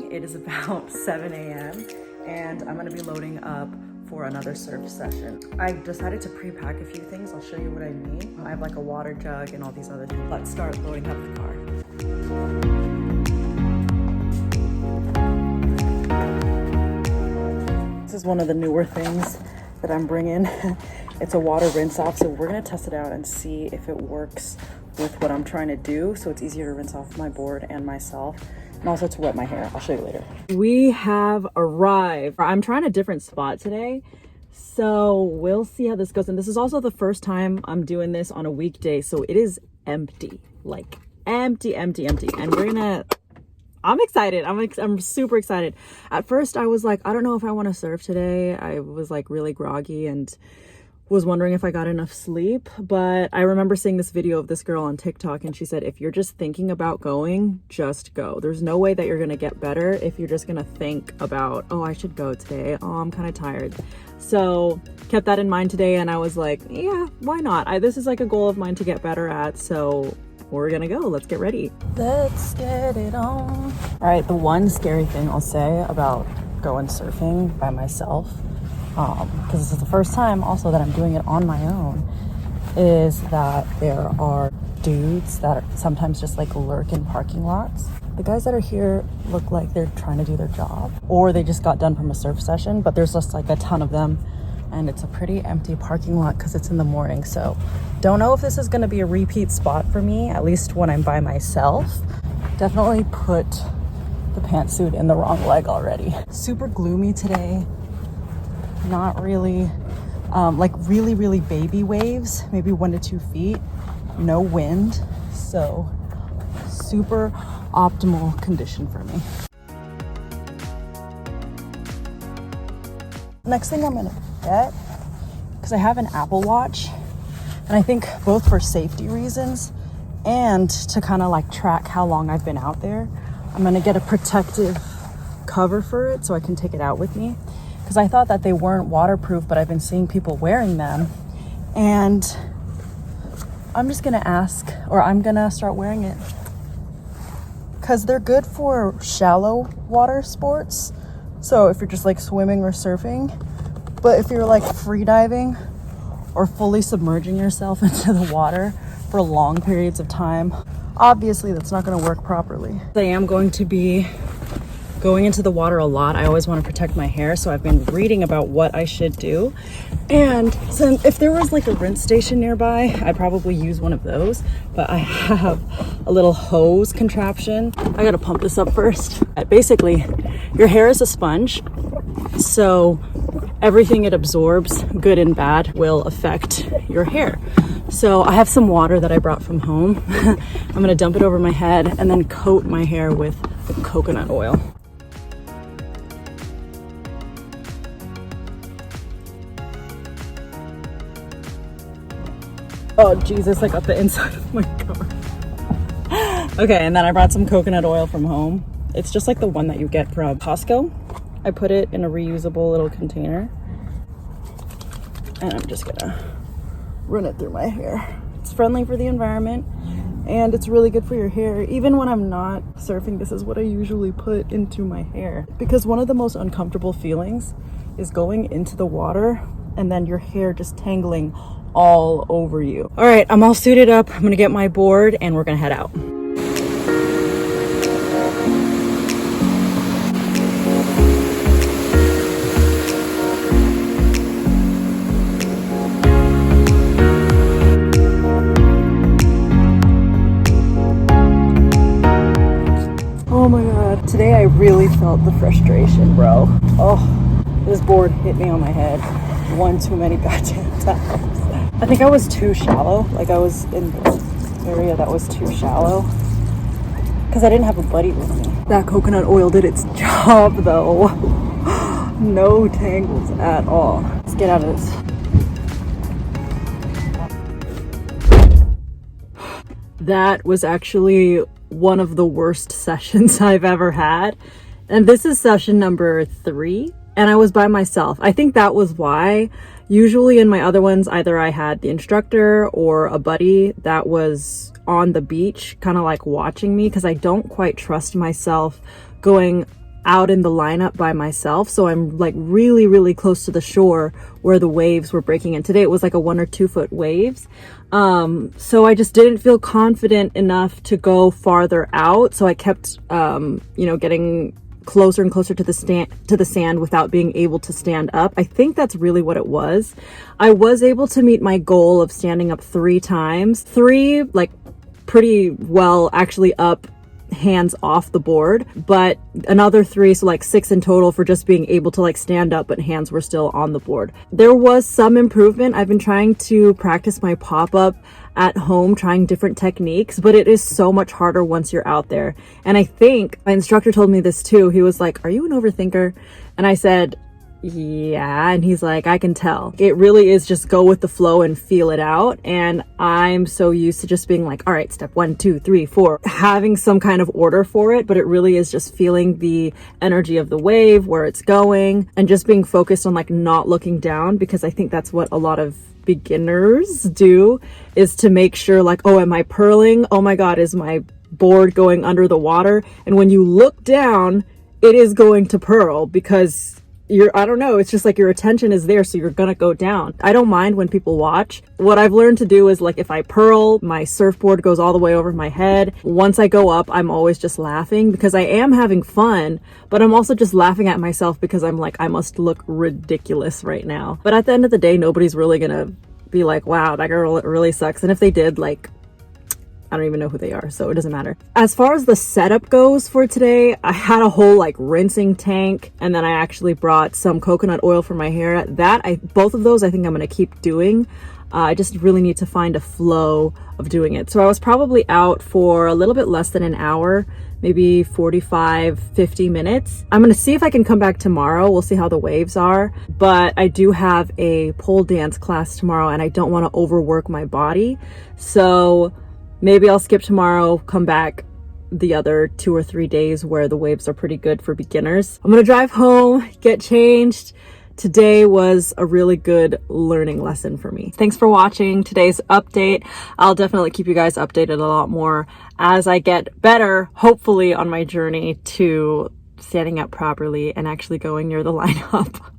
morning. It is about 7 a.m. and I'm gonna be loading up for another surf session. I decided to pre-pack a few things. I'll show you what I mean. I have like a water jug and all these other things. Let's start loading up the car. This is one of the newer things that I'm bringing. It's a water rinse off, so we're gonna test it out and see if it works with what I'm trying to do, so it's easier to rinse off my board and myself, and also to wet my hair. I'll show you later. We have arrived. I'm trying a different spot today, so we'll see how this goes. And this is also the first time I'm doing this on a weekday, so it is empty, like empty. And I'm excited. I'm super excited. At first I was like, I don't know if I want to surf today. I was like really groggy and was wondering if I got enough sleep, but I remember seeing this video of this girl on TikTok and she said, if you're just thinking about going, just go. There's no way that you're gonna get better if you're just gonna think about, oh, I should go today. Oh, I'm kind of tired. So kept that in mind today and I was like, yeah, why not? This is like a goal of mine to get better at, so we're gonna go. Let's get ready. Let's get it on. All right, the one scary thing I'll say about going surfing by myself, because this is the first time also that I'm doing it on my own, is that there are dudes that sometimes just like lurk in parking lots. The guys that are here look like they're trying to do their job, or they just got done from a surf session, but there's just like a ton of them and it's a pretty empty parking lot because it's in the morning. So don't know if this is going to be a repeat spot for me, at least when I'm by myself. Definitely put the pantsuit in the wrong leg already. Super gloomy today. Not really, like really baby waves, maybe 1 to 2 feet, no wind, so super optimal condition for me. Next thing I'm gonna get, because I have an Apple Watch, and I think both for safety reasons and to kind of like track how long I've been out there, I'm gonna get a protective cover for it so I can take it out with me. Because I thought that they weren't waterproof, but I've been seeing people wearing them. And I'm just gonna ask, or I'm gonna start wearing it. Because they're good for shallow water sports. So if you're just like swimming or surfing, but if you're like free diving or fully submerging yourself into the water for long periods of time, obviously that's not gonna work properly. I am going to be going into the water a lot. I always want to protect my hair, so I've been reading about what I should do. And so if there was like a rinse station nearby, I'd probably use one of those, but I have a little hose contraption. I gotta pump this up first. Basically, your hair is a sponge, so everything it absorbs, good and bad, will affect your hair. So I have some water that I brought from home. I'm gonna dump it over my head and then coat my hair with coconut oil. Oh Jesus, I got the inside of my car. Okay, and then I brought some coconut oil from home. It's just like the one that you get from Costco. I put it in a reusable little container. And I'm just gonna run it through my hair. It's friendly for the environment and it's really good for your hair. Even when I'm not surfing, this is what I usually put into my hair. Because one of the most uncomfortable feelings is going into the water and then your hair just tangling all over you. All right, I'm all suited up. I'm gonna get my board and we're gonna head out. Oh my God, today I really felt the frustration, bro. Oh, this board hit me on my head one too many goddamn times. I think I was too shallow. Like I was in the area that was too shallow because I didn't have a buddy with me. That coconut oil did its job though. No tangles at all. Let's get out of this. That was actually one of the worst sessions I've ever had. And this is session number 3. And I was by myself. I think that was why. Usually in my other ones, either I had the instructor or a buddy that was on the beach, kind of like watching me, because I don't quite trust myself going out in the lineup by myself. So I'm like really, really close to the shore where the waves were breaking in. Today it was like a 1 or 2 foot waves. So I just didn't feel confident enough to go farther out. So I kept, getting closer and closer to the sand without being able to stand up. I think that's really what it was. I was able to meet my goal of standing up 3 times. 3, like pretty well actually up, hands off the board, but another 3, so like 6 in total for just being able to like stand up but hands were still on the board. There was some improvement. I've been trying to practice my pop-up at home, trying different techniques, but it is so much harder once you're out there. And I think my instructor told me this too. He was like, "Are you an overthinker?" And I said, "Yeah." And he's like, "I can tell." It really is just go with the flow and feel it out. And I'm so used to just being like, all right, step 1, 2, 3, 4, having some kind of order for it. But it really is just feeling the energy of the wave, where it's going, and just being focused on like not looking down, because I think that's what a lot of beginners do, is to make sure like, oh, am I purling? Oh my God, is my board going under the water? And when you look down, it is going to purl because I don't know, it's just like your attention is there, so you're gonna go down. I don't mind when people watch. What I've learned to do is like, if I purl, my surfboard goes all the way over my head. Once I go up, I'm always just laughing because I am having fun, but I'm also just laughing at myself because I'm like, I must look ridiculous right now. But at the end of the day, nobody's really gonna be like, wow, that girl really sucks. And if they did, like, I don't even know who they are, so it doesn't matter. As far as the setup goes for today, I had a whole like rinsing tank, and then I actually brought some coconut oil for my hair. Both of those I think I'm gonna keep doing. I just really need to find a flow of doing it. So I was probably out for a little bit less than an hour, maybe 45, 50 minutes. I'm gonna see if I can come back tomorrow. We'll see how the waves are. But I do have a pole dance class tomorrow, and I don't wanna overwork my body. So maybe I'll skip tomorrow, come back the other 2 or 3 days where the waves are pretty good for beginners. I'm gonna drive home, get changed. Today was a really good learning lesson for me. Thanks for watching today's update. I'll definitely keep you guys updated a lot more as I get better, hopefully, on my journey to standing up properly and actually going near the lineup.